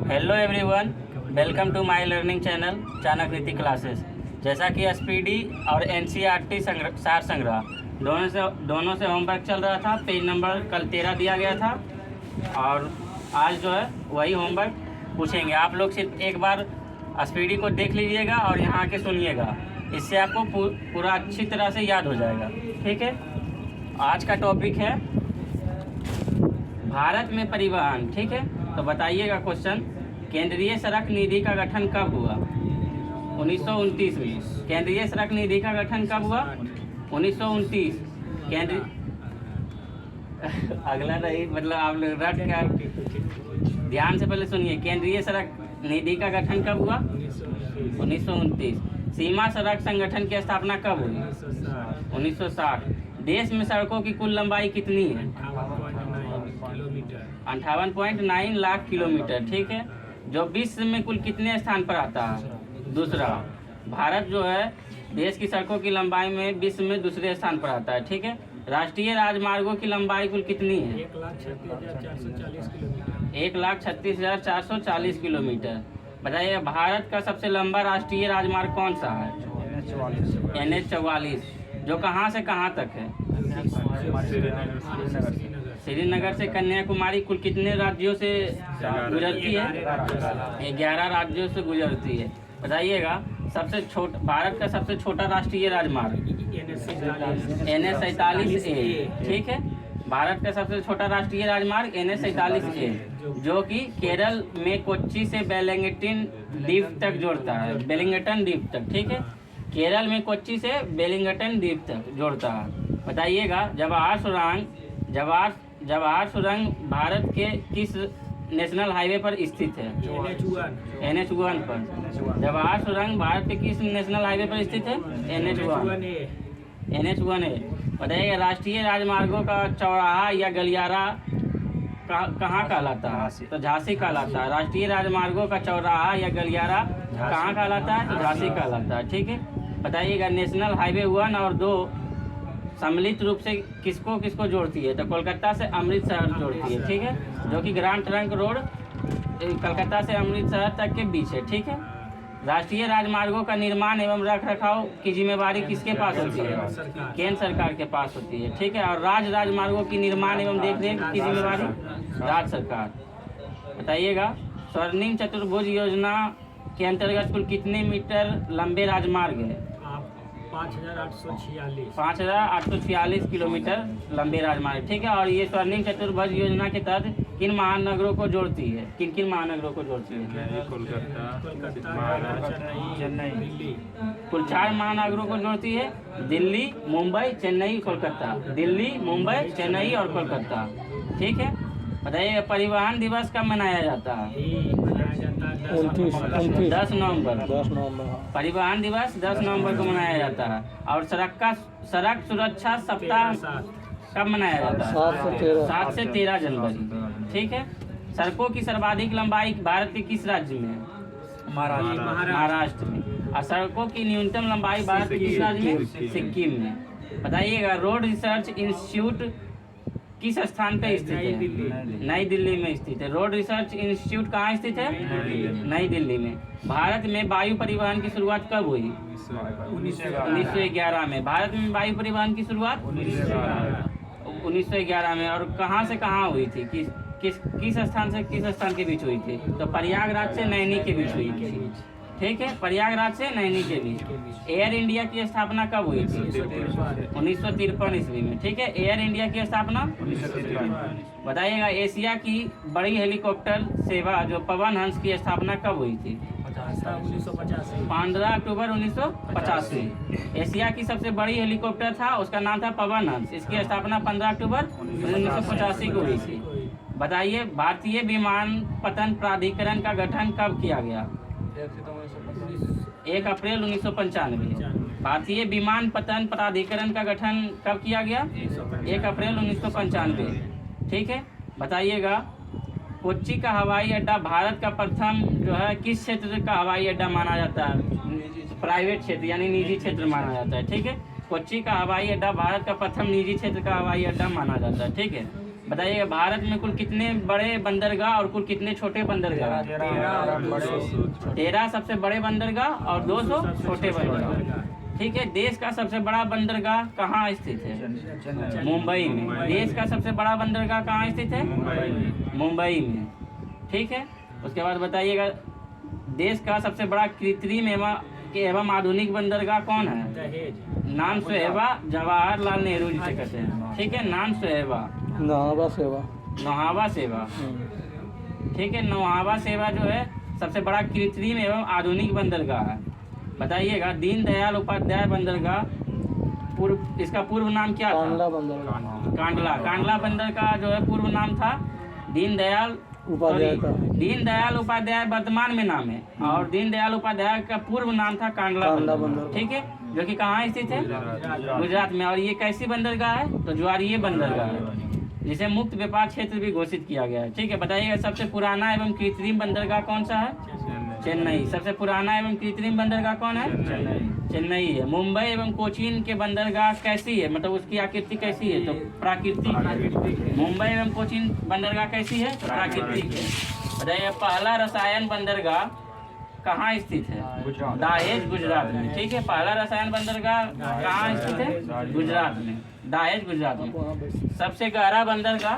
Hello everyone, welcome to my learning channel Chanakya Niti classes. जैसा कि SPD और एनसीईआरटी सार संग्रह दोनों से होमवर्क चल रहा था। पेज नंबर कल 13 दिया गया था और आज जो है वही होमवर्क पूछेंगे। आप लोग सिर्फ एक बार एसपीडी को देख लीजिएगा और यहाँ आके सुनिएगा, इससे आपको पूरा अच्छी तरह से याद हो जाएगा। ठीक है, आज का टॉपिक है भारत में परिवहन। ठीक है, तो बताइएगा क्वेश्चन, केंद्रीय सड़क निधि का गठन कब हुआ? 1929 में। केंद्रीय सड़क निधि का गठन कब हुआ? 1929। केंद्रीय अगला नहीं, मतलब आप लोग रट कर ध्यान से पहले सुनिए। केंद्रीय सड़क निधि का गठन कब हुआ? 1929। सीमा सड़क संगठन की स्थापना कब हुई? 1960। देश में सड़कों की कुल लंबाई कितनी है? 58.9 लाख किलोमीटर। ठीक है, जो विश्व में कुल कितने स्थान पर आता है? दूसरा। भारत जो है देश की सड़कों की लंबाई में विश्व में दूसरे स्थान पर आता है। ठीक है, राष्ट्रीय राजमार्गों की लंबाई कुल कितनी है? 1,36,440 किलोमीटर। बताइए, भारत का सबसे लंबा राष्ट्रीय राजमार्ग कौन सा है? NH-44। जो कहाँ से कहाँ तक है? श्रीनगर से कन्याकुमारी कुल कितने राज्यों से गुजरती है? 11 राज्यों से गुजरती है। बताइएगा, भारत का सबसे छोटा राष्ट्रीय राजमार्ग NH-47A। ठीक है, भारत का सबसे छोटा राष्ट्रीय राजमार्ग NH-47A, जो कि केरल में कोच्चि से वेलिंगटन द्वीप तक जोड़ता है। वेलिंगटन द्वीप तक। ठीक है, केरल में कोच्चि से वेलिंगटन द्वीप तक जोड़ता है। बताइएगा, जवाहर सुरंग भारत के किस नेशनल हाईवे पर स्थित है? NH-1 पर। जवाहर सुरंग भारत के किस नेशनल हाईवे पर स्थित है? NH-1A। बताइएगा, राष्ट्रीय राजमार्गों का चौराहा या गलियारा कहाँ कहलाता है? तो झांसी कहलाता है। राष्ट्रीय राजमार्गों का चौराहा या गलियारा कहाँ कहलाता है? तो झांसी कहलाता है। ठीक है, बताइएगा, नेशनल हाईवे 1 और 2 सम्मिलित रूप से किसको किसको जोड़ती है? तो कोलकाता से अमृतसर जोड़ती है। ठीक है, जो कि ग्रांड ट्रंक रोड कोलकाता से अमृतसर तक के बीच है। ठीक है, राष्ट्रीय राजमार्गों का निर्माण एवं रखरखाव की जिम्मेवारी किसके पास होती है? केंद्र सरकार के पास होती है। ठीक है, और राज्य राजमार्गों की निर्माण एवं देखरेख की जिम्मेवारी राज्य सरकार। बताइएगा, स्वर्णिम चतुर्भुज योजना के अंतर्गत कुल कितने मीटर लंबे राजमार्ग है? 5,846 किलोमीटर लंबे राजमार्ग। ठीक है, और ये स्वर्णिम चतुर्भुज योजना के तहत किन महानगरों को जोड़ती है? किन किन महानगरों को जोड़ती है? चेन्नई। कुल 4 महानगरों को जोड़ती है: दिल्ली, मुंबई, चेन्नई, कोलकाता। दिल्ली, मुंबई, चेन्नई और कोलकाता। ठीक है, बताइए, परिवहन दिवस कब मनाया जाता है? 10 नवंबर। परिवहन दिवस 10 नवंबर को मनाया जाता है। और सड़क सुरक्षा सप्ताह कब मनाया जाता है? 7 से 13 जनवरी। ठीक है, सड़कों की सर्वाधिक लंबाई भारत के किस राज्य में है? महाराष्ट्र में। और सड़कों की न्यूनतम लंबाई भारत के किस राज्य में? सिक्किम में। बताइएगा, रोड रिसर्च इंस्टीट्यूट किस स्थान पे स्थित है? नई दिल्ली में स्थित है। रोड रिसर्च इंस्टीट्यूट कहाँ स्थित है? नई दिल्ली में। भारत में वायु परिवहन की शुरुआत कब हुई? 1911 में। भारत में वायु परिवहन की शुरुआत 1911 में। और कहाँ से कहाँ हुई थी? किस स्थान से किस स्थान के बीच हुई थी? तो प्रयागराज से नैनी के बीच हुई थी। ठीक है, प्रयागराज से नैनी के बीच। एयर इंडिया की स्थापना कब हुई थी? 1953 ईस्वी में। ठीक है, एयर इंडिया की स्थापना 1953। बताइएगा, एशिया की बड़ी हेलीकॉप्टर सेवा जो पवन हंस की स्थापना कब हुई थी? 15 अक्टूबर 1985। एशिया की सबसे बड़ी हेलीकॉप्टर था, उसका नाम था पवन हंस। इसकी स्थापना 15 अक्टूबर 1985 को हुई थी। बताइए, भारतीय विमानपत्तन प्राधिकरण का गठन कब किया गया? 1 अप्रैल 1995। भारतीय विमानपत्तन प्राधिकरण का गठन कब किया गया? 1 अप्रैल 1995। ठीक है, बताइएगा, कोच्चि का हवाई अड्डा भारत का प्रथम जो है किस क्षेत्र का हवाई अड्डा माना जाता है? प्राइवेट क्षेत्र यानी निजी क्षेत्र माना जाता है। ठीक है, कोच्चि का हवाई अड्डा भारत का प्रथम निजी क्षेत्र का हवाई अड्डा माना जाता है। ठीक है, बताइए भारत में कुल कितने बड़े बंदरगाह और कुल कितने छोटे बंदरगाह? 13 सबसे बड़े बंदरगाह और 200 छोटे बंदरगाह। ठीक है, देश का सबसे बड़ा बंदरगाह कहाँ स्थित है? मुंबई में। देश का सबसे बड़ा बंदरगाह कहाँ स्थित है? मुंबई में। ठीक है, उसके बाद बताइएगा देश का सबसे बड़ा कृत्रिम एवं आधुनिक बंदरगाह कौन है? नाम सुहेबा जवाहरलाल नेहरू जी से कहते हैं। ठीक है, नाम सुहेबा नौहावा सेवा। ठीक है, नौहावा सेवा जो है सबसे बड़ा कृत्रिम एवं आधुनिक बंदरगाह है। बताइएगा दीनदयाल उपाध्याय बंदरगाह इसका पूर्व नाम क्या था? कांडला बंदर का जो है पूर्व नाम था दीनदयाल उपाध्याय वर्तमान में नाम है, और दीनदयाल उपाध्याय का पूर्व नाम था कांडला बंदर। ठीक है, जो कि कहाँ स्थित है? गुजरात में। और ये कैसी बंदरगाह है? तो ज्वारीय बंदरगाह है, जिसे मुक्त व्यापार क्षेत्र भी घोषित किया गया है। ठीक है, बताइएगा सबसे पुराना एवं कृत्रिम बंदरगाह कौन सा है? चेन्नई। सबसे पुराना एवं कृत्रिम बंदरगाह कौन है? चेन्नई है। मुंबई एवं कोचीन के बंदरगाह कैसी है, मतलब उसकी आकृति कैसी है? तो प्राकृतिक। मुंबई एवं कोचीन बंदरगाह कैसी है? तो प्राकृतिक है। बताइए पहला रसायन बंदरगाह कहाँ स्थित है? दहेज, गुजरात में। ठीक है, पहला रसायन बंदरगाह कहाँ स्थित है? गुजरात में, दहेज, गुजरात में। सबसे गहरा बंदरगाह,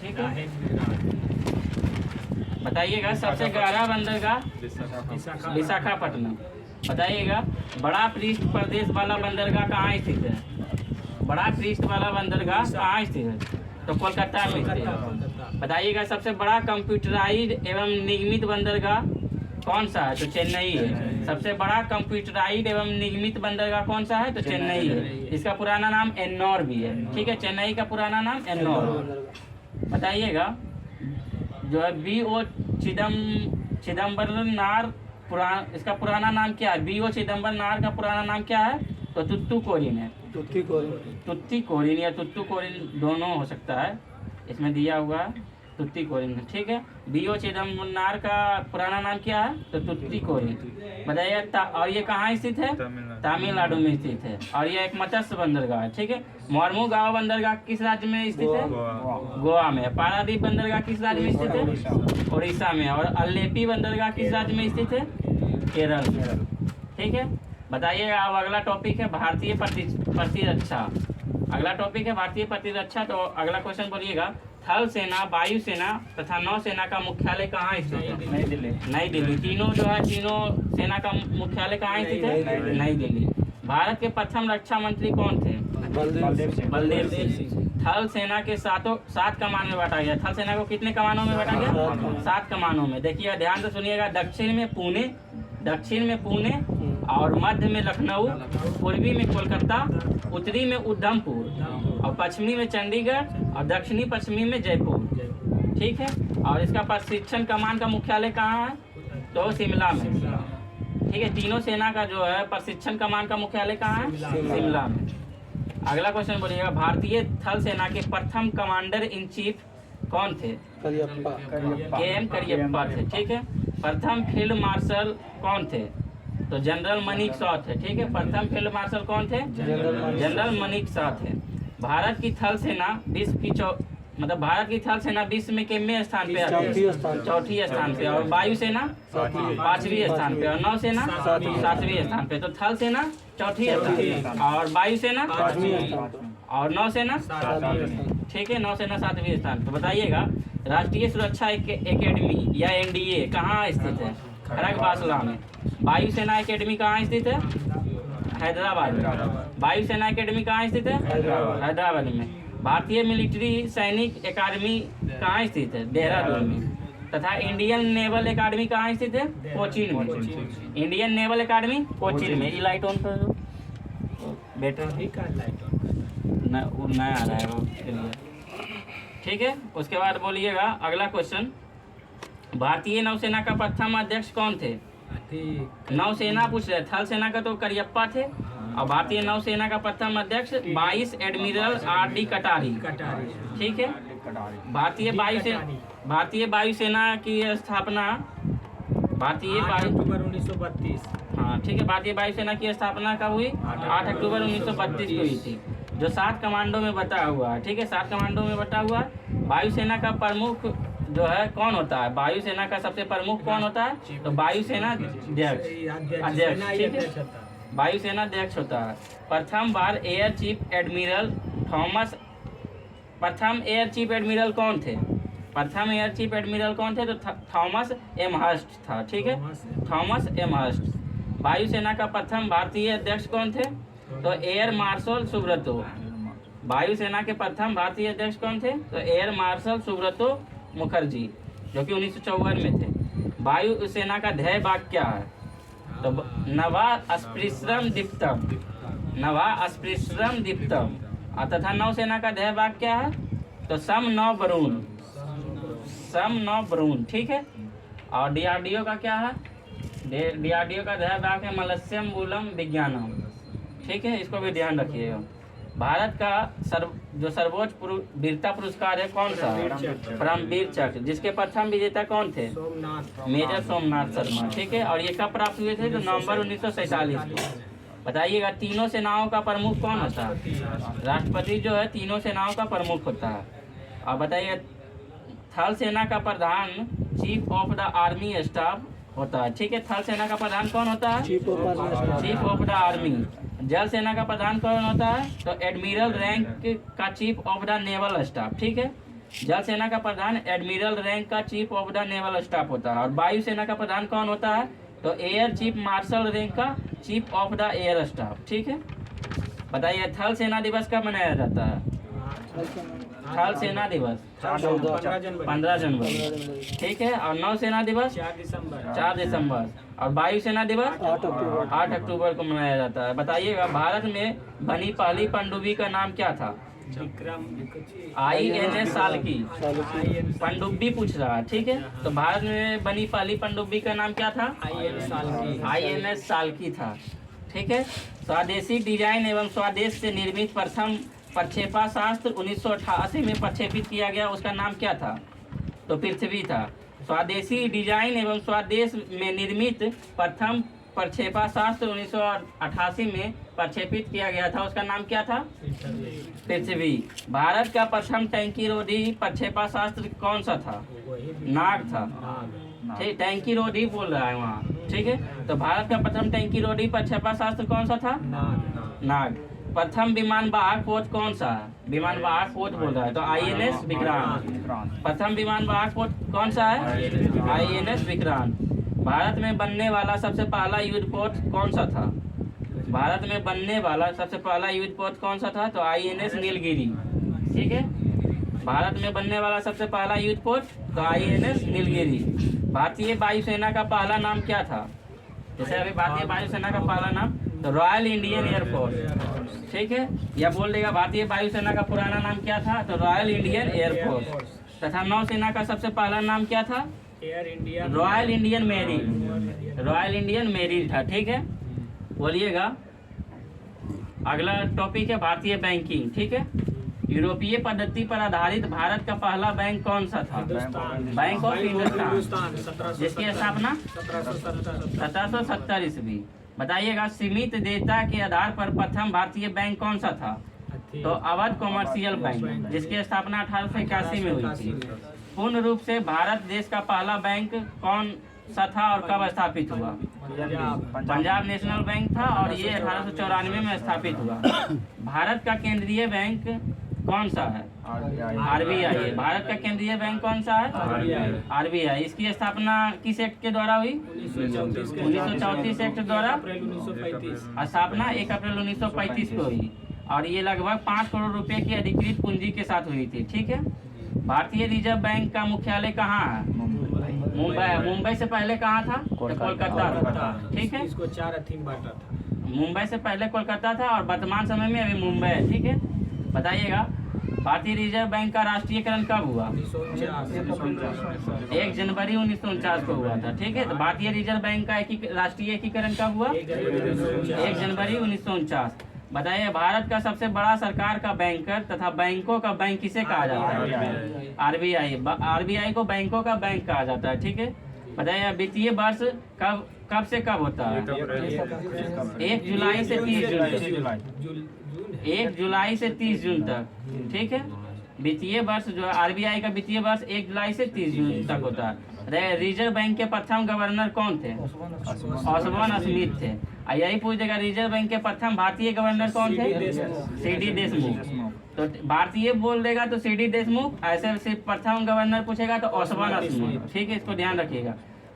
ठीक है, बताइएगा सबसे गहरा बंदरगाह विशाखापट्टनम। बताइएगा बड़ा पृष्ठ प्रदेश वाला बंदरगाह कहाँ स्थित है? बड़ा पृष्ठ वाला बंदरगाह कहाँ स्थित है? तो कोलकाता में स्थित है। बताइएगा सबसे बड़ा कंप्यूटराइज्ड एवं निगमित बंदरगाह कौन सा है? तो चेन्नई है। सबसे बड़ा कंप्यूटराइज्ड एवं निगमित बंदरगाह कौन सा है? तो चेन्नई है। इसका पुराना नाम एन्नौर भी है। ठीक है, चेन्नई का पुराना नाम एन्नौर। बताइएगा जो है B.O. चिदम्बरनार इसका पुराना नाम क्या है? B.O. चिदम्बरनार का पुराना नाम क्या है? तो तुत्तुकोरिन है। तुत्तिकोरिन या तुत्तुकोरिन दोनों हो सकता है, इसमें दिया हुआ है तुत्तिकोरिन। ठीक है, B.O. चिदम्बरनार का पुराना नाम क्या है? तो तुत्तिकोरिन। बताइए और ये कहाँ स्थित है? तमिलनाडु में स्थित है, और ये एक मत्स्य बंदरगाह है। ठीक है, मोरमुगांव बंदरगाह किस राज्य में स्थित है? गोवा में। पारादीप बंदरगाह किस राज्य में स्थित है? उड़ीसा में। और अल्लेपी बंदरगाह किस राज्य में स्थित है? केरल में। ठीक है, बताइए अब अगला टॉपिक है भारतीय प्रतिरक्षा। अगला टॉपिक है भारतीय प्रतिरक्षा। तो अगला क्वेश्चन बोलिएगा थल सेना, वायुसेना तथा नौसेना का मुख्यालय कहाँ स्थित है? नई दिल्ली। तीनों जो है तीनों सेना का मुख्यालय कहाँ स्थित है? नई दिल्ली। भारत के प्रथम रक्षा मंत्री कौन थे? बलदेव सिंह। थल सेना के 7 कमान में बांटा गया। थल सेना को कितने कमानों में बांटा गया? 7 कमानों में। देखिए ध्यान से सुनिएगा, दक्षिण में पुणे और मध्य में लखनऊ, पूर्वी में कोलकाता, उत्तरी में उधमपुर और पश्चिमी में चंडीगढ़ और दक्षिणी पश्चिमी में जयपुर। ठीक है, और इसका प्रशिक्षण कमान का मुख्यालय कहाँ है? तो शिमला में। ठीक है, तीनों सेना का जो है प्रशिक्षण कमान का मुख्यालय कहाँ है? शिमला में। अगला क्वेश्चन बोलिएगा भारतीय थल सेना के प्रथम कमांडर इन चीफ कौन थे? KM करियप्पा थे। ठीक है, प्रथम फील्ड मार्शल कौन थे? तो जनरल मनिक शॉ थे। ठीक है, प्रथम फील्ड मार्शल कौन थे? जनरल मनिक शॉ थे। भारत की थल सेना भारत की थल सेना विश्व में कितने स्थान पे आती है? चौथी स्थान पे। और वायुसेना 5वीं स्थान पे, और नौसेना 7वीं स्थान पे। तो थल सेना चौथी स्थान और वायुसेना और नौसेना। ठीक है, नौसेना 7वीं स्थान। तो बताइएगा राष्ट्रीय सुरक्षा एकेडमी या NDA कहाँ स्थित है? खड़गवासला में। वायुसेना एकेडमी कहाँ स्थित है? हैदराबाद में। वायुसेना एकेडमी कहाँ स्थित है? हैदराबाद में। भारतीय मिलिट्री सैनिक अकादमी कहाँ स्थित है? देहरादून में। तथा इंडियन नेवल अकादमी कहाँ स्थित है? कोचीन में। इंडियन नेवल अकादमी कोचीन में। ये लाइट ऑन कर दो बेटा, नया आ रहा है वो के लिए। ठीक है, उसके बाद बोलिएगा अगला क्वेश्चन भारतीय नौसेना का प्रथम अध्यक्ष कौन थे? नौसेना पूछ रहे, थल सेना का तो करियप्पा थे, और भारतीय नौसेना का प्रथम अध्यक्ष वाइस एडमिरल RD कटारी। ठीक है, भारतीय वायुसेना की स्थापना भारतीय 8 अक्टूबर 1932। हाँ ठीक है, भारतीय वायुसेना की स्थापना कब हुई? 8 अक्टूबर 1932 को हुई थी। जो 7 कमांडो में बटा हुआ है, ठीक है, 7 कमांडो में बटा हुआ है। वायुसेना का प्रमुख जो है कौन होता है? वायुसेना का सबसे प्रमुख कौन होता है? तो वायुसेना अध्यक्ष, ठीक है, वायुसेना अध्यक्ष होता है। प्रथम बार एयर चीफ एडमिरल थॉमस, प्रथम एयर चीफ एडमिरल कौन थे? प्रथम एयर चीफ एडमिरल कौन थे? तो थॉमस एम हर्स्ट था, ठीक है, थॉमस एम हर्स्ट। वायुसेना का प्रथम भारतीय अध्यक्ष कौन थे? तो एयर मार्शल सुब्रतो। वायुसेना के प्रथम भारतीय अध्यक्ष कौन थे? तो एयर मार्शल सुब्रतो मुखर्जी, जो कि 1954 में थे। वायुसेना का ध्येय वाक्य क्या है? तो नवा अस्पृश्यम दीप्तम, नवा अस्पृश्यम दीप्तम। तथा नौसेना का ध्येय वाक्य क्या है? तो सम नौ वरुण, सम नौ वरुण, ठीक है। और डीआरडीओ का क्या है? डीआरडीओ का ध्येय वाक्य है मलस्यम मूलम विज्ञानम, ठीक है, इसको भी ध्यान रखिएगा। भारत का जो सर्वोच्च वीरता पुरस्कार है कौन सा? परमवीर चक्र, जिसके प्रथम विजेता कौन थे? मेजर सोमनाथ शर्मा, ठीक है। और ये कब प्राप्त हुए थे? तो नवंबर 1947 को। बताइएगा तीनों सेनाओं का प्रमुख कौन होता है? राष्ट्रपति जो है तीनों सेनाओं का प्रमुख होता है। और बताइए थल सेना का प्रधान chief of the army staff होता है, ठीक है। थल सेना का प्रधान कौन होता है? Chief of the army. जल सेना का प्रधान कौन होता है? तो एडमिरल रैंक का chief of the naval staff, ठीक है। जल सेना का प्रधान एडमिरल रैंक का chief of the naval staff होता है। और वायु सेना का प्रधान कौन होता है? तो एयर चीफ मार्शल रैंक का chief of the air staff, ठीक है। बताइए थल सेना दिवस कब मनाया जाता है? थल सेना दिवस 15 जनवरी, ठीक है। और नौसेना दिवस 4 दिसंबर। और वायुसेना दिवस 8 अक्टूबर को मनाया जाता है। बताइएगा भारत में बनी पहली पनडुब्बी का नाम क्या था? INS साल्की, पनडुब्बी पूछ रहा है, ठीक है। तो भारत में बनी पहली पनडुब्बी का नाम क्या था? INS साल्की था, ठीक है। स्वदेशी डिजाइन एवं स्वदेश से निर्मित प्रथम प्रक्षेपास्त्र 1988 में प्रक्षेपित किया गया, उसका नाम क्या था? तो पृथ्वी था। स्वदेशी डिजाइन एवं स्वदेश में निर्मित प्रथम प्रक्षेपास्त्र 1988 में प्रक्षेपित किया गया था, उसका नाम क्या था? पृथ्वी। भारत का प्रथम टैंकी रोधी प्रक्षेपास्त्र कौन सा था? नाग था, ठीक, टैंकी रोधी बोल रहा है वहाँ, ठीक है। तो भारत का प्रथम टैंकी रोधी प्रक्षेपास्त्र कौन सा था? नाग। प्रथम विमान वाहक पोत कौन सा है? विमान वाहक पोत बोल रहा है, तो INS विक्रांत। प्रथम विमान वाहक पोत कौन सा है? INS विक्रांत। भारत में बनने वाला सबसे पहला युद्ध पोत कौन सा था? भारत में बनने वाला सबसे पहला युद्ध पोत कौन सा था? तो INS नीलगिरी, ठीक है। भारत में बनने वाला सबसे पहला युद्ध पोत तो INS नीलगिरी। भारतीय वायुसेना का पहला नाम क्या था? जैसे अभी भारतीय वायुसेना का पहला नाम तो रॉयल इंडियन एयरफोर्स, ठीक है। या बोल देगा भारतीय वायुसेना का पुराना नाम क्या था? तो रॉयल इंडियन एयरफोर्स। तथा नौसेना का सबसे पहला नाम क्या था? Royal Indian marine, royal Indian marine था, ठीक है। बोलिएगा अगला टॉपिक है भारतीय बैंकिंग, ठीक है। यूरोपीय पद्धति पर आधारित भारत का पहला बैंक कौन सा था? बैंक ऑफ हिंदुस्तान, जिसकी स्थापना 1770 ईस्वी। बताइएगा सीमित देयता के आधार पर प्रथम भारतीय बैंक कौन सा था? तो अवध कॉमर्शियल बैंक, जिसकी स्थापना 1881 में हुई थी। पूर्ण रूप से भारत देश का पहला बैंक कौन सा था और कब स्थापित हुआ? पंजाब नेशनल बैंक था और ये 1894 में स्थापित हुआ। भारत का केंद्रीय बैंक कौन सा है? RBI। भारत का केंद्रीय बैंक कौन सा है? RBI। इसकी स्थापना किस एक्ट के द्वारा हुई? 1934 एक्ट द्वारा स्थापना 1 अप्रैल 1935 को हुई। और ये लगभग 5 करोड़ रुपए की अधिकृत पूंजी के साथ हुई थी, ठीक है। भारतीय रिजर्व बैंक का मुख्यालय कहाँ है? मुंबई से पहले कहाँ था? तो कोलकाता था, ठीक है। इसको 4 थीम बांटा था। मुंबई से पहले कोलकाता था और वर्तमान समय में अभी मुंबई है, ठीक है। बताइएगा भारतीय रिजर्व बैंक का राष्ट्रीयकरण कब हुआ? 1 जनवरी 1949 को हुआ था, ठीक है। तो भारतीय रिजर्व बैंक का राष्ट्रीय एकीकरण कब हुआ? 1 जनवरी 1949। बताइए भारत का सबसे बड़ा सरकार का बैंकर तथा बैंकों का बैंक किसे कहा जाता है? RBI। RBI को बैंकों का बैंक कहा जाता है, ठीक है। बताइए वित्तीय वर्ष कब कब से कब होता है? 1 जुलाई से 30 जून तक। 1 जुलाई से 30 जून तक, ठीक है। वित्तीय वर्ष जो आरबीआई का वित्तीय वर्ष 1 जुलाई से 30 जून तक होता है। रिजर्व बैंक के प्रथम गवर्नर कौन थे? ऑसबॉर्न स्मिथ थे। यही पूछ देगा रिजर्व बैंक के प्रथम भारतीय गवर्नर कौन थे? सीडी देशमुख। तो भारतीय बोल देगा तो सीडी देशमुख, ऐसे सिर्फ प्रथम गवर्नर पूछेगा तो ऑसबॉर्न स्मिथ, ठीक है, इसको ध्यान रखिएगा।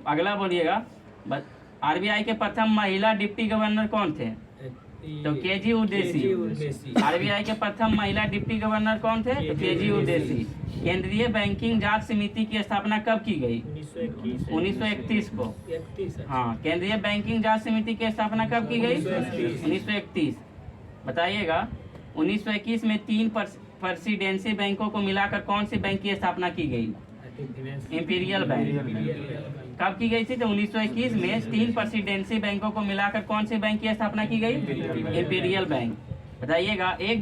अगला बोलिएगा आरबीआई के प्रथम महिला डिप्टी गवर्नर कौन थे? तो केजी उदेसी। आरबीआई के प्रथम महिला डिप्टी गवर्नर कौन थे? तो केजी उदेसी। केंद्रीय बैंकिंग जांच समिति की स्थापना कब की गई? 1931 को। हाँ, केंद्रीय बैंकिंग जांच समिति की स्थापना कब की गई? 1931। बताइएगा 1921 में 3 प्रेसिडेंसी बैंकों को मिलाकर कौन सी बैंक की स्थापना की गई? Imperial bank. कब की गई थी? तो 1921 में 3 प्रेसिडेंसी बैंकों को मिलाकर कौन सी बैंक की स्थापना की गई? Imperial bank. बताइएगा 1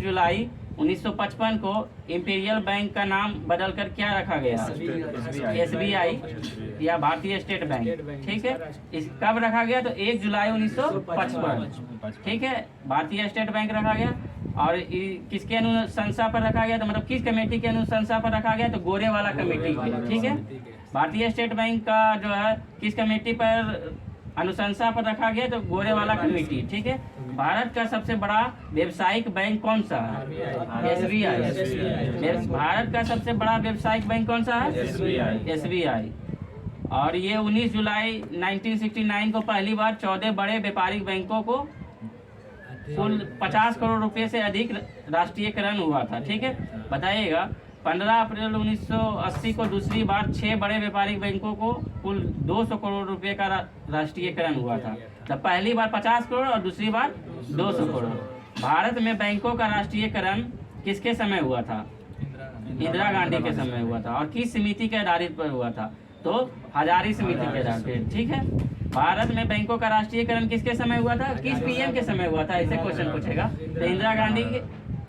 जुलाई 1955 को इंपीरियल बैंक का नाम बदलकर क्या रखा गया? एसबीआई या भारतीय स्टेट बैंक, ठीक है। इस कब रखा गया? तो 1 जुलाई 1955, ठीक है, भारतीय स्टेट बैंक रखा गया। और किसके अनुशंसा पर रखा गया? तो मतलब किस कमेटी के अनुशंसा पर रखा गया? तो गोरे वाला कमेटी के, ठीक है। भारतीय स्टेट बैंक का जो है किस कमेटी पर अनुशंसा पर रखा गया? तो गोरे वाला कमेटी, ठीक है। भारत का सबसे बड़ा व्यावसायिक बैंक कौन सा है? एसबीआई। भारत का सबसे बड़ा व्यावसायिक बैंक कौन सा है? एसबीआई। और ये 19 जुलाई 1969 को पहली बार 14 बड़े व्यापारिक बैंकों को कुल 50 करोड़ रुपए से अधिक राष्ट्रीयकरण हुआ था, ठीक है। बताइएगा 15 अप्रैल 1980 को दूसरी बार 6 बड़े व्यापारिक बैंकों को कुल 200 करोड़ रुपए का राष्ट्रीयकरण हुआ था। तो पहली बार 50 करोड़ और दूसरी बार 200 करोड़। भारत में बैंकों का राष्ट्रीयकरण किसके समय हुआ था? इंदिरा गांधी के समय हुआ था। और किस समिति के आधारित पर हुआ था? तो हजारी समिति के आधार पर, ठीक है। भारत में बैंकों का राष्ट्रीयकरण किसके समय हुआ था? किस पीएम के समय हुआ था? ऐसे क्वेश्चन पूछेगा। तो इंदिरा गांधी के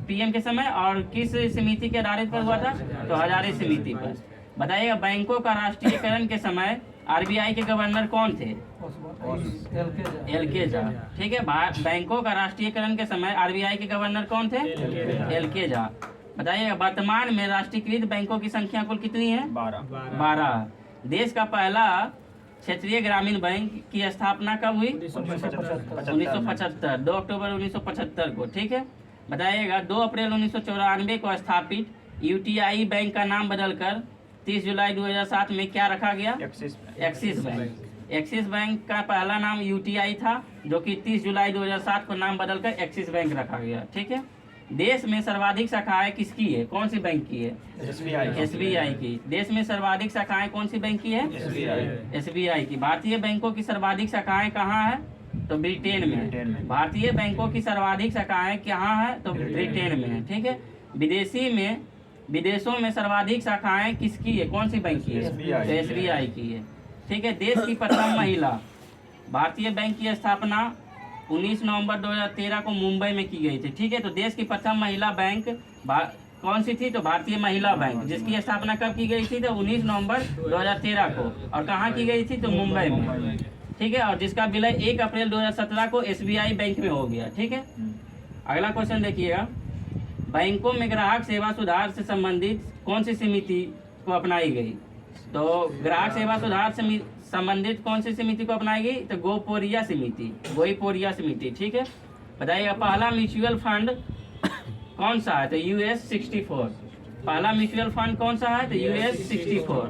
पीएम के समय। और किस समिति के आधारित पर हुआ था? तो हजारी समिति पर। बताइएगा बैंकों का राष्ट्रीयकरण के समय आरबीआई के गवर्नर कौन थे? एल के झा, ठीक है। बैंकों का राष्ट्रीयकरण के समय आरबीआई के गवर्नर कौन थे? एल के झा। बताइएगा वर्तमान में राष्ट्रीयकृत बैंकों की संख्या कुल कितनी है? 12। देश का पहला क्षेत्रीय ग्रामीण बैंक की स्थापना कब हुई? 1975, 2 अक्टूबर 1975 को, ठीक है। बताइएगा 2 अप्रैल 1994 को स्थापित यूटीआई बैंक का नाम बदलकर 30 जुलाई 2007 में क्या रखा गया? Axis bank. एक्सिस बैंक का पहला नाम यूटीआई था, जो कि 30 जुलाई 2007 को नाम बदलकर एक्सिस बैंक रखा गया, ठीक है। देश में सर्वाधिक शाखाएं किसकी है? कौन सी बैंक की है? एसबीआई की। देश में सर्वाधिक शाखाएं कौन सी बैंक की है? एसबीआई की। भारतीय बैंकों की सर्वाधिक शाखाएं कहाँ है? तो ब्रिटेन में। भारतीय बैंकों की सर्वाधिक शाखाएं कहाँ है? तो ब्रिटेन में है, ठीक है। विदेशों में सर्वाधिक शाखाएं किसकी है? कौन सी बैंक की है? तो एसबीआई की है, ठीक है। देश की प्रथम महिला भारतीय बैंक की स्थापना 19 नवंबर 2013 को मुंबई में की गई थी, ठीक है। तो देश की प्रथम महिला बैंक कौन सी थी? तो भारतीय महिला बैंक, जिसकी स्थापना कब की गई थी? तो 19 नवंबर 2013 को। और कहाँ की गई थी? तो मुंबई में, ठीक है। और जिसका विलय 1 अप्रैल 2017 को एसबीआई बैंक में हो गया, ठीक है। अगला क्वेश्चन देखिएगा बैंकों में ग्राहक सेवा सुधार से संबंधित कौन सी समिति को अपनाई गई? तो ग्राहक सेवा सुधार से संबंधित कौन सी समिति को अपनाई गई? तो गोपोरिया समिति, ठीक है। बताइएगा पहला म्यूचुअल फंड कौन सा है? तो US 64। पहला म्यूचुअल फंड कौन सा है? तो US 64।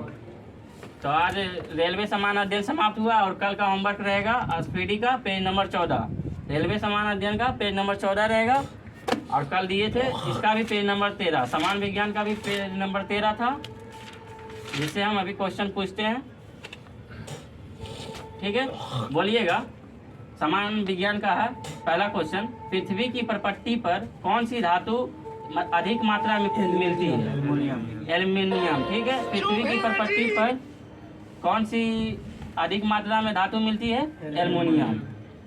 तो आज रेलवे समान अध्ययन समाप्त हुआ और कल का होमवर्क रहेगा स्पीडी का पेज नंबर 14। रेलवे समान अध्ययन का पेज नंबर 14 रहेगा और कल दिए थे इसका भी पेज नंबर 13, समान विज्ञान का भी पेज नंबर 13 था, जिससे हम अभी क्वेश्चन पूछते हैं, ठीक है। बोलिएगा समान विज्ञान का है पहला क्वेश्चन, पृथ्वी की प्रपट्टी पर कौन सी धातु अधिक मात्रा में मिलती है? एल्युमिनियम, ठीक है। पृथ्वी की प्रपट्टी पर कौन सी अधिक मात्रा में धातु मिलती है? एल्युमिनियम,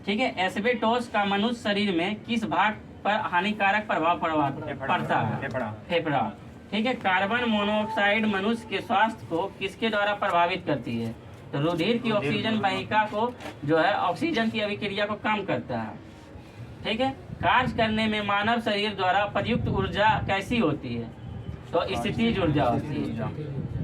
ठीक है। एस्बेस्टोस का मनुष्य शरीर में किस भाग पर हानिकारक प्रभाव पड़ता है? फेफड़ा, ठीक है। कार्बन मोनोऑक्साइड मनुष्य के स्वास्थ्य को किसके द्वारा प्रभावित करती है? तो तो रुधिर की ऑक्सीजन वाहिका को जो है ऑक्सीजन की अभिक्रिया को कम करता है। ठीक है, कार्य करने में मानव शरीर द्वारा प्रयुक्त ऊर्जा कैसी होती है? तो स्थितिज ऊर्जा होती है।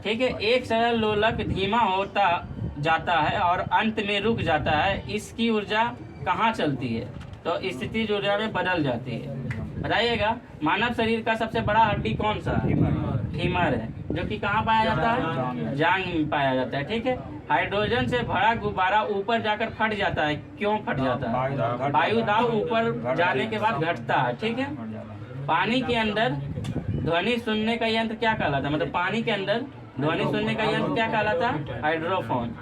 ठीक है, एक सरल लोलक धीमा होता जाता है और अंत में रुक जाता है, इसकी ऊर्जा कहाँ चलती है? तो स्थितिज ऊर्जा में बदल जाती है। बताइएगा, मानव शरीर का सबसे बड़ा हड्डी कौन सा है? फीमर है, जो कि कहाँ पाया जाता है? जांघ में पाया जाता है। ठीक है, हाइड्रोजन से भरा गुब्बारा ऊपर जाकर फट जाता है, क्यों फट जाता है? वायु दाब ऊपर जाने के बाद घटता है। ठीक है, पानी के अंदर ध्वनि सुनने का यंत्र क्या कहलाता है? मतलब पानी के अंदर ध्वनि सुनने का यंत्र क्या कहलाता है? हाइड्रोफोन।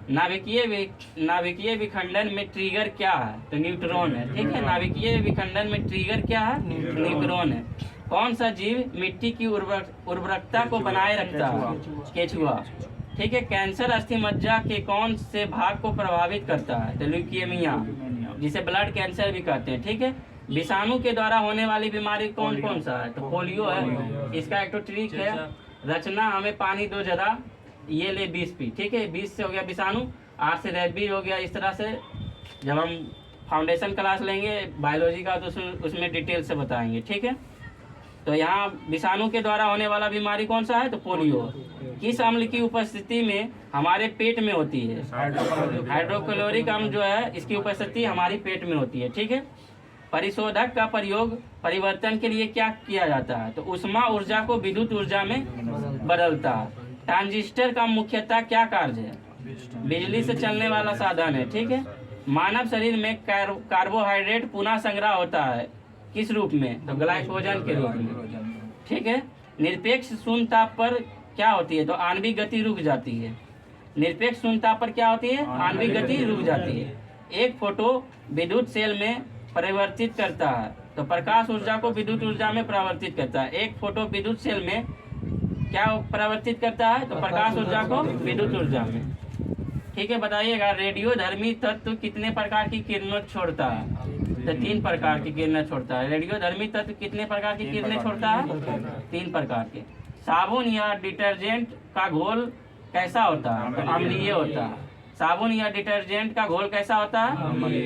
नाभिकीय विखंडन में ट्रिगर क्या है? तो न्यूट्रॉन है। ठीक है, नाभिकीय विखंडन में ट्रिगर क्या है? न्यूट्रॉन है। कौन सा जीव मिट्टी की उर्वरकता को बनाए रखता है? केचुआ। ठीक है, कैंसर अस्थि मज्जा के कौन से भाग को प्रभावित करता है? तो ल्यूकेमिया, जिसे ब्लड कैंसर भी कहते हैं। ठीक है, विषाणु के द्वारा होने वाली बीमारी कौन कौन सा है? तो पोलियो है। इसका एक तो ट्रिक है, रचना हमें पानी दो जरा, ये ले 20 पी। ठीक है, 20 से हो गया विषाणु, 8 से रेबीज हो गया। इस तरह से जब हम फाउंडेशन क्लास लेंगे बायोलॉजी का तो उसमें डिटेल से बताएंगे। ठीक है, तो यहाँ विषाणु के द्वारा होने वाला बीमारी कौन सा है? तो पोलियो। किस अम्ल की उपस्थिति में हमारे पेट में होती है? हाइड्रोक्लोरिक अम्ल जो है, इसकी उपस्थिति हमारी पेट में होती है। ठीक है, परिशोधक का प्रयोग परिवर्तन के लिए क्या किया जाता है? तो उष्मा ऊर्जा को विद्युत ऊर्जा में बदलता है। ट्रांजिस्टर का मुख्यतः क्या कार्य है? बिजली से चलने वाला साधन है। ठीक है, मानव शरीर में कार्बोहाइड्रेट पुनः संग्रह होता है किस रूप में? तो ग्लाइकोजन के रूप में। ठीक है, निरपेक्ष शून्य ताप पर क्या होती है? तो आणविक गति रुक जाती है। निरपेक्ष शून्य ताप पर क्या होती है? आणविक गति रुक जाती है। एक फोटो विद्युत सेल में परिवर्तित करता है, तो प्रकाश ऊर्जा को विद्युत ऊर्जा में परिवर्तित करता है। एक फोटो विद्युत सेल में क्या परिवर्तित करता है? तो प्रकाश ऊर्जा को विद्युत ऊर्जा में। ठीक है, बताइएगा, रेडियोधर्मी तत्व कितने प्रकार की किरणें छोड़ता है? तो 3 प्रकार की किरणें छोड़ता है। रेडियोधर्मी तत्व कितने प्रकार की किरणें छोड़ता है? 3 प्रकार के। साबुन या डिटर्जेंट का घोल कैसा होता है? तो अम्लीय होता है। साबुन या डिटर्जेंट का घोल कैसा होता है?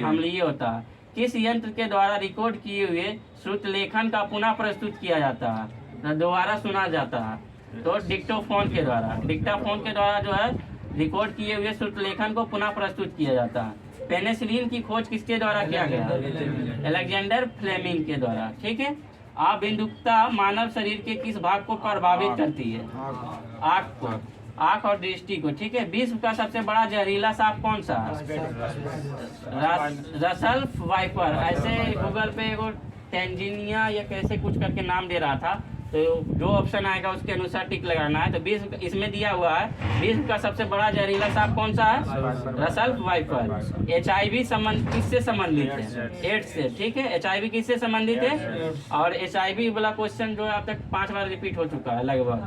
अम्लीय होता है। किस यंत्र के द्वारा रिकॉर्ड किए हुए श्रुत लेखन का पुनः प्रस्तुत किया जाता है? तो दोबारा सुना जाता है। तो डिक्टोफोन के द्वारा। डिक्टाफोन के द्वारा जो है रिकॉर्ड किए हुए श्रुत लेखन को पुनः प्रस्तुत किया जाता है। पेनिसिलिन की खोज किसके द्वारा किया गया? अलेक्जेंडर फ्लेमिंग के द्वारा। ठीक है, अबिंदुकता मानव शरीर के किस भाग को प्रभावित करती है? आँख को, आँख और दृष्टि को। ठीक है, विश्व का सबसे बड़ा जहरीला सांप कौन सा है? रसल्फ वाइपर। ऐसे गूगल पे एगो टेंजिनिया या कैसे कुछ करके नाम दे रहा था, तो जो ऑप्शन आएगा उसके अनुसार टिक लगाना है। तो विश्व इसमें दिया हुआ है, विश्व का सबसे बड़ा जहरीला सांप कौन सा है? रसल्फ वाइपर। HIV संबंध किससे संबंधित है? एड्स से। ठीक है, HIV किससे संबंधित है? और HIV वाला क्वेश्चन जो है अब तक 5 बार रिपीट हो चुका है, लगभग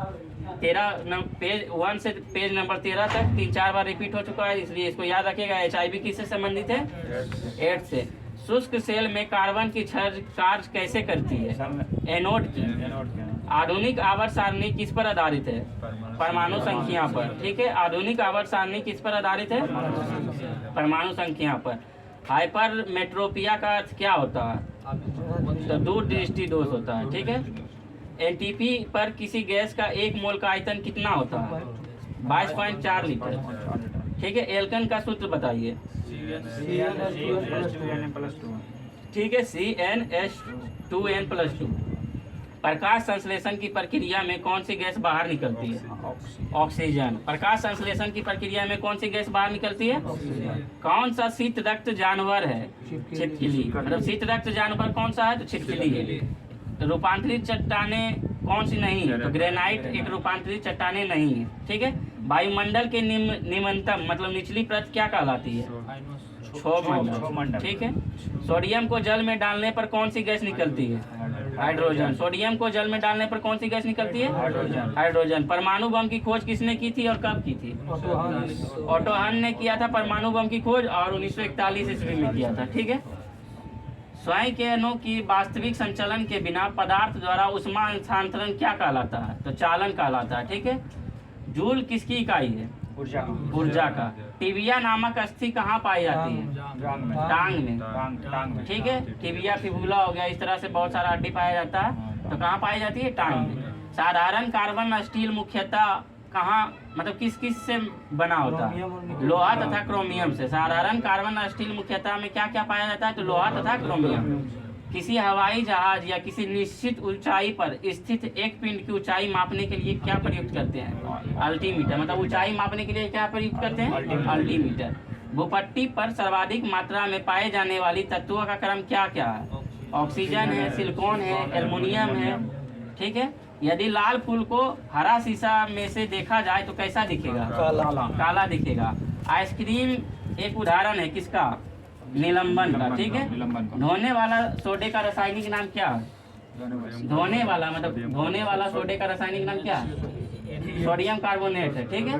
13 पेज 1 से पेज नंबर 13 तक 3-4 बार रिपीट हो चुका है, इसलिए इसको याद रखिएगा। HIV किससे संबंधित है? एड्स से। शुष्क सेल में कार्बन की चार्ज कैसे करती है? एनोड की। आधुनिक आवर्त सारणी किस पर आधारित है? परमाणु संख्या पर। ठीक है, आधुनिक आवर्त सारणी किस पर आधारित है? परमाणु संख्या पर। हाइपरमेट्रोपिया का अर्थ क्या होता है? तो दूरदृष्टि दोष होता है। ठीक है, एनटीपी पर किसी गैस का 1 मोल का आयतन कितना होता है? 22.4 लीटर। ठीक है, एल्कन का सूत्र बताइए। ठीक है, CnH2n+2। प्रकाश संश्लेषण की प्रक्रिया में कौन सी गैस बाहर निकलती है? ऑक्सीजन। प्रकाश संश्लेषण की प्रक्रिया में कौन सी गैस बाहर निकलती है? कौन सा शीत रक्त जानवर है? छिपकली। मतलब शीत रक्त जानवर कौन सा है? तो छिपकली है। रूपांतरित चट्टानें कौन सी नहीं है? तो ग्रेनाइट एक रूपांतरित चट्टानें नहीं है। ठीक है, वायुमंडल के निम्नतम मतलब निचली परत क्या कहलाती है? क्षोभमंडल। ठीक है, सोडियम को जल में डालने पर कौन सी गैस निकलती है? हाइड्रोजन। सोडियम को जल में डालने पर कौन सी गैस निकलती है? हाइड्रोजन। परमाणु बम की खोज किसने की थी और कब की थी? ऑटो हन ने किया था परमाणु बम की खोज, और 1941 ईस्वी में किया था। ठीक है, स्वयं के अणु की वास्तविक संचलन के बिना पदार्थ द्वारा ऊष्मा स्थानांतरण क्या कहलाता है? तो चालन कहलाता है। ठीक है, जूल किसकी इकाई है? पुर्जा का। टिबिया नामक अस्थि कहाँ पाई जाती है? टांग में। ठीक है, टिबिया फिबुला हो गया, इस तरह से बहुत सारा हड्डी पाया जाता है। तो कहाँ पाई जाती है? टांग में। साधारण कार्बन स्टील मुख्यतः कहाँ, मतलब किस किस से बना होता है? लोहा तथा क्रोमियम से। साधारण कार्बन स्टील मुख्यतः में क्या क्या पाया जाता है? तो लोहा तथा क्रोमियम। किसी हवाई जहाज या किसी निश्चित ऊंचाई पर स्थित एक पिंड की ऊंचाई मापने के लिए क्या प्रयुक्त करते हैं? अल्टीमीटर। मतलब ऊंचाई मापने के लिए क्या प्रयुक्त करते हैं? अल्टीमीटर। भूपट्टी पर सर्वाधिक मात्रा में पाए जाने वाली तत्वों का क्रम क्या क्या है? ऑक्सीजन है, सिलिकॉन है, एल्युमिनियम है। ठीक है। यदि लाल फूल को हरा शीशा में से देखा जाए तो कैसा दिखेगा? काला दिखेगा। आइसक्रीम एक उदाहरण है किसका? निलंबन का। ठीक है। धोने वाला सोडे का रासायनिक नाम क्या है? धोने वाला मतलब धोने वाला सोडे का रासायनिक नाम क्या है? सोडियम कार्बोनेट है। ठीक है।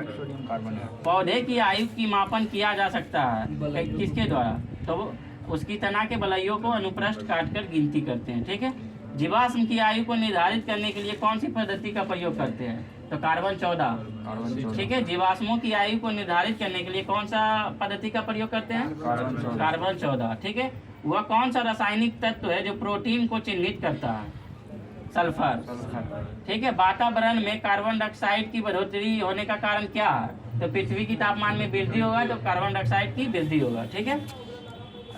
पौधे की आयु की मापन किया जा सकता है किसके द्वारा? तो उसकी तना के बलइयों को अनुप्रस्थ काटकर गिनती करते हैं। ठीक है। जीवाश्म की आयु को निर्धारित करने के लिए कौन सी पद्धति का प्रयोग करते हैं? तो कार्बन 14। ठीक है। जीवाश्मों की आयु को निर्धारित करने के लिए कौन सा पद्धति का प्रयोग करते हैं? कार्बन 14। ठीक है। वह कौन सा रासायनिक तत्व है जो प्रोटीन को चिन्हित करता है? सल्फर। ठीक है। वातावरण में कार्बन डाइऑक्साइड की बढ़ोतरी होने का कारण क्या है? तो पृथ्वी की तापमान में वृद्धि होगा तो कार्बन डाइऑक्साइड की वृद्धि होगा। ठीक है।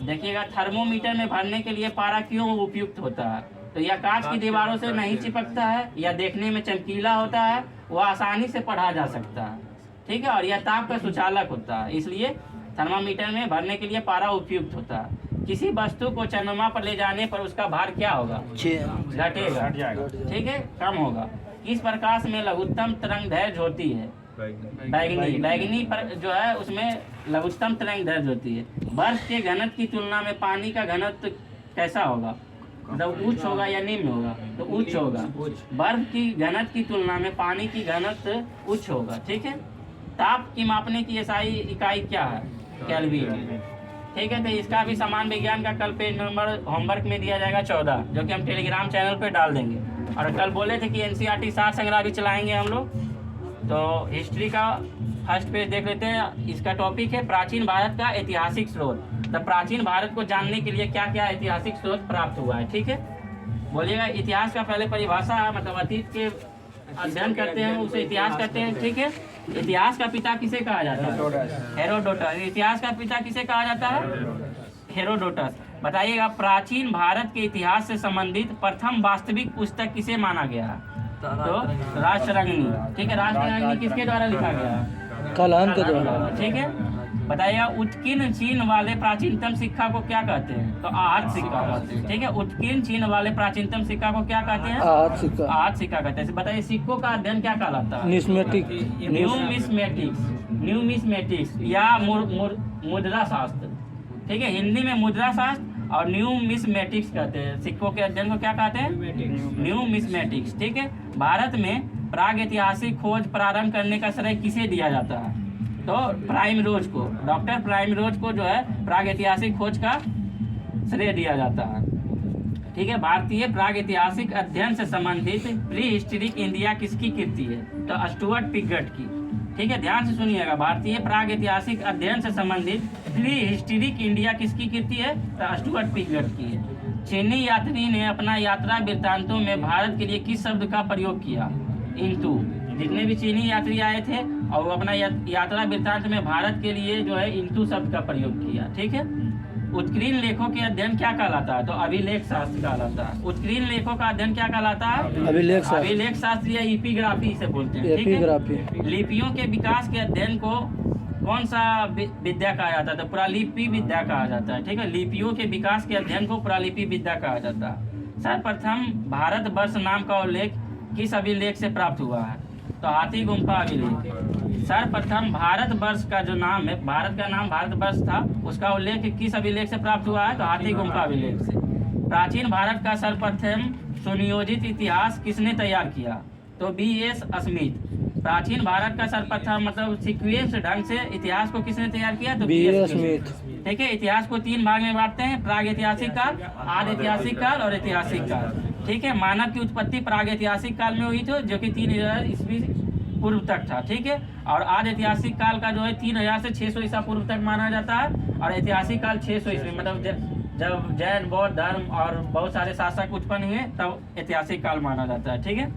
देखिएगा, थर्मोमीटर में भरने के लिए पारा क्यों उपयुक्त होता है? तो यह कांच की दीवारों से नहीं चिपकता है, या देखने में चमकीला होता है, वह आसानी से पढ़ा जा सकता है। ठीक है। और यह ताप का सुचालक होता है, इसलिए थर्मामीटर में भरने के लिए पारा उपयुक्त होता है। किसी वस्तु को चंद्रमा पर ले जाने पर उसका भार क्या होगा? घटेगा। ठीक है, कम होगा। किस प्रकाश में लघुत्तम तरंगदैर्घ्य होती है? बैगनी। बैगनी पर जो है उसमें लघुत्तम तरंगदैर्घ्य होती है। बर्फ के घनत्व की तुलना में पानी का घनत्व कैसा होगा? मतलब उच्च होगा या निम्न होगा? तो उच्च होगा। बर्फ की घनत्व की तुलना में पानी की घनत्व उच्च होगा। ठीक है। ताप की मापने की SI इकाई क्या है? केल्विन। ठीक है। तो इसका भी समान विज्ञान का कल पेज नंबर होमवर्क में दिया जाएगा 14, जो कि हम टेलीग्राम चैनल पे डाल देंगे। और कल बोले थे कि NCERT सार संग्रह भी चलाएंगे हम लोग। तो हिस्ट्री का फर्स्ट पेज देख लेते हैं। इसका टॉपिक है प्राचीन भारत का ऐतिहासिक स्रोत। तो प्राचीन भारत को जानने के लिए क्या क्या ऐतिहासिक स्रोत प्राप्त हुआ है? ठीक है। बोलिएगा, इतिहास का पहले परिभाषा है, मतलब अतीत के अध्ययन करते हैं उसे इतिहास कहते हैं। ठीक है। इतिहास का पिता किसे कहा जाता है? हेरोडोटस। इतिहास का पिता किसे कहा जाता है? हेरोडोटस। बताइएगा, प्राचीन भारत के इतिहास से संबंधित प्रथम वास्तविक पुस्तक किसे माना गया है? तो राष्ट्ररंगिणी। ठीक है। राष्ट्ररंगिणी किसके द्वारा लिखा गया? कलहन के द्वारा। ठीक है। बताइएगा, उत्कीर्ण चिन्ह वाले प्राचीनतम सिक्का को क्या कहते हैं? तो आहत सिक्का कहते हैं। ठीक है। उत्कीर्ण चिन्ह वाले प्राचीनतम सिक्का को क्या कहते हैं? आहत सिक्का। आहत सिक्का कहते हैं। बताइए, सिक्कों का अध्ययन क्या कहलाता है? न्यूमिस्मेटिक्स या मुद्रा शास्त्र। ठीक है। हिंदी में मुद्रा शास्त्र और न्यूमिस्मेटिक्स कहते हैं। सिक्कों के अध्ययन को क्या कहते हैं? न्यूमिस्मेटिक्स। ठीक है। भारत में प्राग ऐतिहासिक खोज प्रारंभ करने का श्रेय किसे दिया जाता है? तो प्राइमरोज को। डॉक्टर प्राइमरोज को जो है प्राग ऐतिहासिक खोज का श्रेय दिया जाता है। ठीक है। भारतीय प्राग ऐतिहासिक अध्ययन से संबंधित प्री हिस्टोरिक इंडिया किसकी कृति है? तो स्टुअर्ट पिगट की। ठीक है। ध्यान से सुनिएगा, भारतीय प्राग ऐतिहासिक अध्ययन से संबंधित प्री हिस्टोरिक इंडिया किसकी कृति है? तो स्टुअर्ट पिगट की है। चीनी यात्री ने अपना यात्रा वृत्तांतों में भारत के लिए किस शब्द का प्रयोग किया? इंतु। जितने भी चीनी यात्री आए थे और वो अपना यात्रा वृत्तांत में भारत के लिए जो है इंतु शब्द का प्रयोग किया। ठीक है। उत्कीर्ण लेखों के अध्ययन क्या कहलाता है? तो अभिलेख शास्त्र कहलाता है। उत्कीर्ण लेखों का अध्ययन क्या कहलाता है? अभिलेख शास्त्र या एपिग्राफी इसे बोलते हैं। ठीक है। लिपियों के विकास के अध्ययन को कौन सा विद्या कहा जाता है? तो प्रालिपि विद्या कहा जाता है। ठीक है। लिपियों के विकास के अध्ययन को प्रालिपि विद्या कहा जाता है। सर्वप्रथम भारतवर्ष नाम का उल्लेख किस अभिलेख से प्राप्त हुआ है? तो हाथी गुम्फा अभिलेख। सर्वप्रथम भारतवर्ष का जो नाम है, भारत का नाम भारतवर्ष था, उसका उल्लेख किस अभिलेख से प्राप्त हुआ है? तो हाथी गुम्फा अभिलेख से। प्राचीन भारत का सर्वप्रथम सुनियोजित इतिहास किसने तैयार किया? तो B.S. स्मिथ। प्राचीन भारत का सर्वप्रथम मतलब सीक्वेंस ढंग से इतिहास को किसने तैयार किया? तो B.S. स्मिथ। ठीक है। इतिहास को 3 भाग में बांटते हैं, प्राग ऐतिहासिक काल, आदि ऐतिहासिक काल और ऐतिहासिक काल। ठीक है। मानव की उत्पत्ति प्राग ऐतिहासिक काल में हुई थी, जो कि 3000 ईस्वी पूर्व तक था, ठीक है। और आज ऐतिहासिक काल का जो है 3000 से 600 ईसा पूर्व तक माना जाता है। और ऐतिहासिक काल 600 ईस्वी, मतलब जब जैन बौद्ध धर्म और बहुत सारे शासक उत्पन्न हुए तब ऐतिहासिक काल माना जाता है, ठीक है।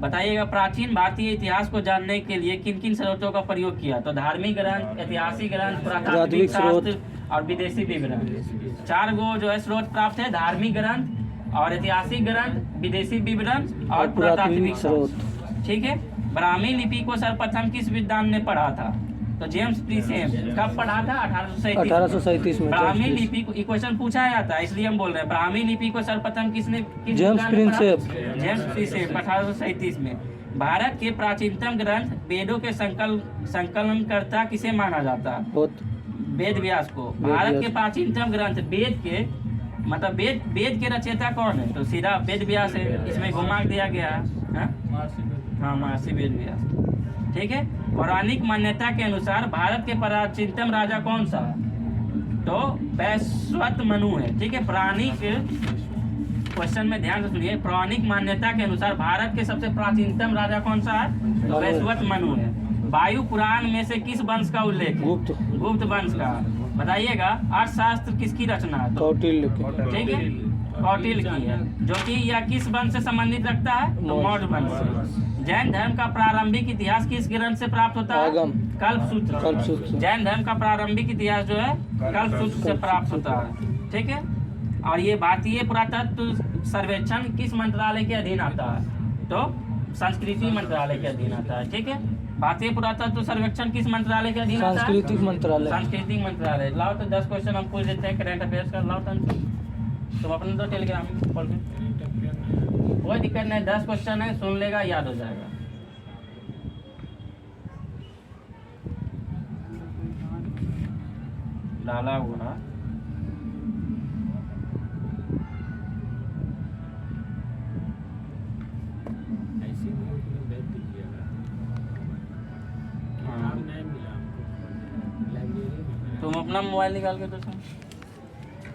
बताइएगा, प्राचीन भारतीय इतिहास को जानने के लिए किन किन स्रोतों का प्रयोग किया? तो धार्मिक ग्रंथ, ऐतिहासिक ग्रंथ, पुरातात्विक शास्त्र और विदेशी विवरण। 4 गो जो है स्रोत प्राप्त है, धार्मिक ग्रंथ और ऐतिहासिक ग्रंथ, विदेशी विवरण और पुरातात्विक स्रोत, ठीक है। ब्राह्मी लिपि को सर्वप्रथम किस विद्वान ने पढ़ा था? तो जेम्स प्रिंसेप। कब पढ़ा था? 1837 में। ब्राह्मी लिपि को क्वेश्चन पूछा जाता है, इसलिए हम बोल रहे हैं। ब्राह्मी लिपि को सर्वप्रथम किसने? James Prinsep. जेम्स प्रिंसेप 1837 में। भारत के प्राचीनतम ग्रंथ वेदों के संकलनकर्ता किसे माना जाता है? वेद व्यास को। भारत के प्राचीनतम ग्रंथ वेद के, मतलब वेद के रचयिता कौन है? तो सीधा वेद व्यास है, इसमें घुमा दिया गया है। हाँ, महर्षि वेद व्यास, ठीक है। पौराणिक मान्यता के अनुसार भारत के प्राचीनतम राजा कौन सा है? तो वैश्वत मनु है, ठीक है। पौराणिक क्वेश्चन में ध्यान से सुनिए, पौराणिक मान्यता के अनुसार भारत के सबसे प्राचीनतम राजा कौन सा है? तो वैश्वत मनु है। वायु पुराण में से किस वंश का उल्लेख है? गुप्त वंश का। बताइएगा, अर्थशास्त्र किसकी रचना है? कौटिल्य, ठीक है, कौटिल्य की है। जो कि यह किस वंश से संबंधित रखता है? तो मौर्य वंश से। जैन धर्म का प्रारंभिक इतिहास किस ग्रंथ से प्राप्त होता है? कल्पसूत्र। जैन धर्म का प्रारंभिक इतिहास जो है कल्पसूत्र से प्राप्त होता है, ठीक है। और ये भारतीय पुरातत्व सर्वेक्षण किस मंत्रालय के अधीन आता है? तो संस्कृति मंत्रालय के अधीन आता है, ठीक है। भारतीय पुरातत्व सर्वेक्षण किस मंत्रालय के अधीन आता है? सांस्कृतिक मंत्रालय। लाओ तो 10 क्वेश्चन हम पूछ देते हैं करंट अफेयर्स का। लाओ तुम अपने दो टेलीग्राम में खोल के, कोई दिक्कत नहीं, 10 क्वेश्चन है, सुन लेगा, याद हो जाएगा। डाला हुआ ऐसी ग्रुप में भेज दीजिएगा। किताब नहीं मिला हमको लाइब्रेरी में। तुम अपना मोबाइल निकाल के तो सुन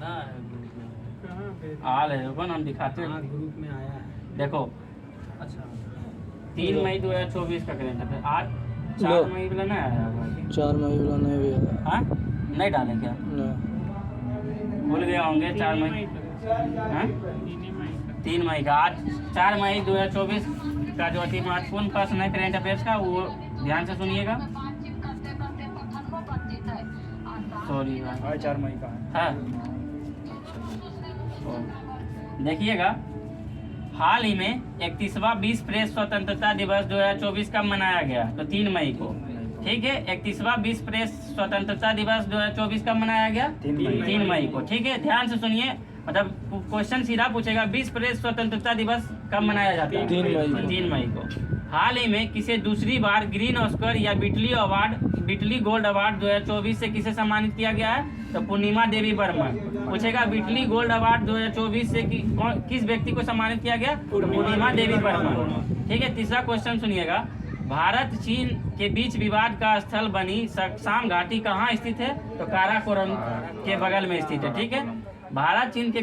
ना, कहाँ भेज? हाल है, रुको ना, हम दिखाते हाँ, हैं। ग्रुप में आया है। देखो, अच्छा, 3 मई 2024 का करंट अफेयर। आज 4 मई वाला नहीं आया हुआ है। 4 मई वाला नहीं भी है। हाँ, नहीं डाले क्या? भूल गए होंगे 4 मई। हाँ, 3 मई का। आज 4 मई 2024 का जो अति महत्वपूर्ण प्रश्न है करंट अफेयर्स का, वो ध्यान से सुनिएगा। सॉरी, 4 मई का है। हाँ, देखिएगा, हाल ही में 31वां विश्व प्रेस स्वतंत्रता दिवस 2024 कब मनाया गया? तो 3 मई को, ठीक है। 31वां विश्व प्रेस स्वतंत्रता दिवस 2024 कब मनाया गया? 3 मई को, ठीक है। ध्यान से सुनिए, मतलब क्वेश्चन सीधा पूछेगा, विश्व प्रेस स्वतंत्रता दिवस कब मनाया जाता है? 3 मई को। हाल ही में किसे दूसरी बार ग्रीन ऑस्कर या बिटली गोल्ड अवार्ड 2024 से किसे सम्मानित किया गया है? तो पूर्णिमा देवी बर्मन। पूछेगा, बिटली गोल्ड अवार्ड 2024 से किस व्यक्ति को सम्मानित किया गया? पूर्णिमा देवी बर्मन, ठीक है। तीसरा क्वेश्चन सुनिएगा, भारत चीन के बीच विवाद का स्थल बनी सक्साम घाटी कहाँ स्थित है? तो काराकोरम के बगल में स्थित है, ठीक है। भारत चीन के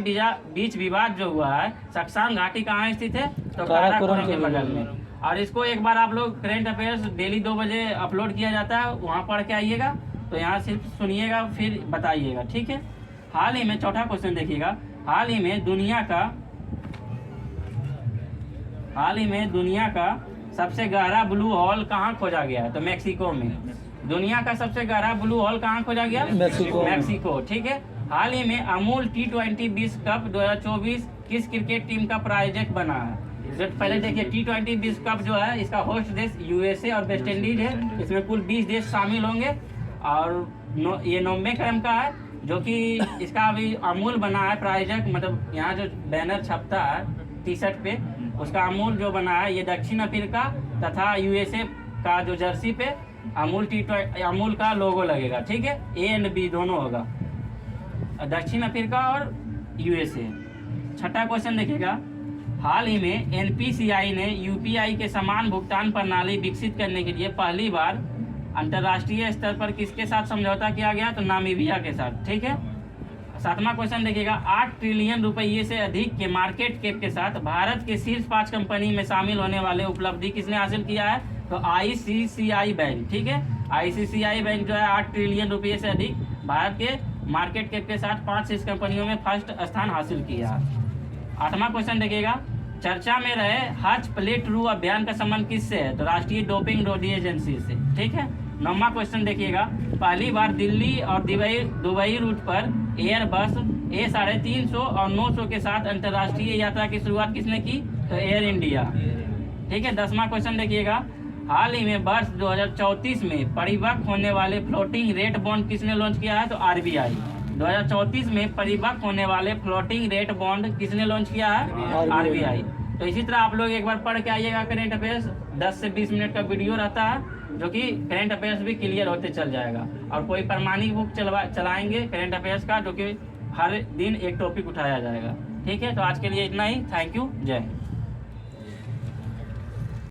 बीच विवाद जो हुआ है, सक्साम घाटी कहाँ स्थित है? तो काराकोरम के बगल में। और इसको एक बार आप लोग करंट अफेयर्स डेली 2 बजे अपलोड किया जाता है, वहाँ पढ़ के आइएगा। तो यहाँ सिर्फ सुनिएगा, फिर बताइएगा, ठीक है। हाल ही में, चौथा क्वेश्चन देखिएगा, हाल ही में दुनिया का सबसे गहरा ब्लू होल कहाँ खोजा गया है? तो मैक्सिको में। दुनिया का सबसे गहरा ब्लू होल कहाँ खोजा गया? मैक्सिको, ठीक है। हाल ही में अमूल T20 विश्व कप 2024 किस क्रिकेट टीम का प्रायोजक बना है? जो पहले देखिए, T20 विश्व कप जो है, इसका होस्ट देश यूएसए और वेस्ट इंडीज है। इसमें कुल 20 देश शामिल होंगे और ये 90 क्रम का है, जो कि इसका अभी अमूल बना है प्रायोजक। मतलब यहाँ जो बैनर छपता है टी शर्ट पे, उसका अमूल जो बना है, ये दक्षिण अफ्रीका तथा यूएसए का जो जर्सी पे अमूल का लोगो लगेगा, ठीक है। A और B दोनों होगा, दक्षिण अफ्रीका और यूएसए। छठा क्वेश्चन देखिएगा, हाल ही में NPCI ने UPI के समान भुगतान प्रणाली विकसित करने के लिए पहली बार अंतर्राष्ट्रीय स्तर पर किसके साथ समझौता किया गया? तो नामीबिया के साथ, ठीक है। 7वां क्वेश्चन देखिएगा, 8 ट्रिलियन रुपये से अधिक के मार्केट कैप के साथ भारत के शीर्ष 5 कंपनी में शामिल होने वाले उपलब्धि किसने हासिल किया है? तो ICCI बैंक, ठीक है, ICCI बैंक जो है 8 ट्रिलियन रुपये से अधिक भारत के मार्केट कैप के साथ 5 इस कंपनियों में फर्स्ट स्थान हासिल किया। 8वां क्वेश्चन देखिएगा, चर्चा में रहे हज प्ले ट्रू अभियान का संबंध किससे है? तो राष्ट्रीय डोपिंग रोधी एजेंसी से, ठीक है। 9वां क्वेश्चन देखिएगा, पहली बार दिल्ली और दुबई रूट पर एयरबस A350 और 900 के साथ अंतर्राष्ट्रीय यात्रा की शुरुआत किसने की? तो एयर इंडिया, ठीक है। 10वां क्वेश्चन देखिएगा, हाल ही में वर्ष 2034 में परिपक्व होने वाले फ्लोटिंग रेट बॉन्ड किसने लॉन्च किया है? तो RBI। 2034 में परिपक्व होने वाले फ्लोटिंग रेट बॉन्ड किसने लॉन्च किया है? RBI। तो इसी तरह आप लोग एक बार पढ़ के आइएगा करेंट अफेयर्स, 10 से 20 मिनट का वीडियो रहता है जो कि करेंट अफेयर्स भी क्लियर होते चल जाएगा। और कोई प्रमाणिक बुक चलाएंगे करेंट अफेयर्स का, जो कि हर दिन एक टॉपिक उठाया जाएगा, ठीक है। तो आज के लिए इतना ही, थैंक यू, जय हिंद।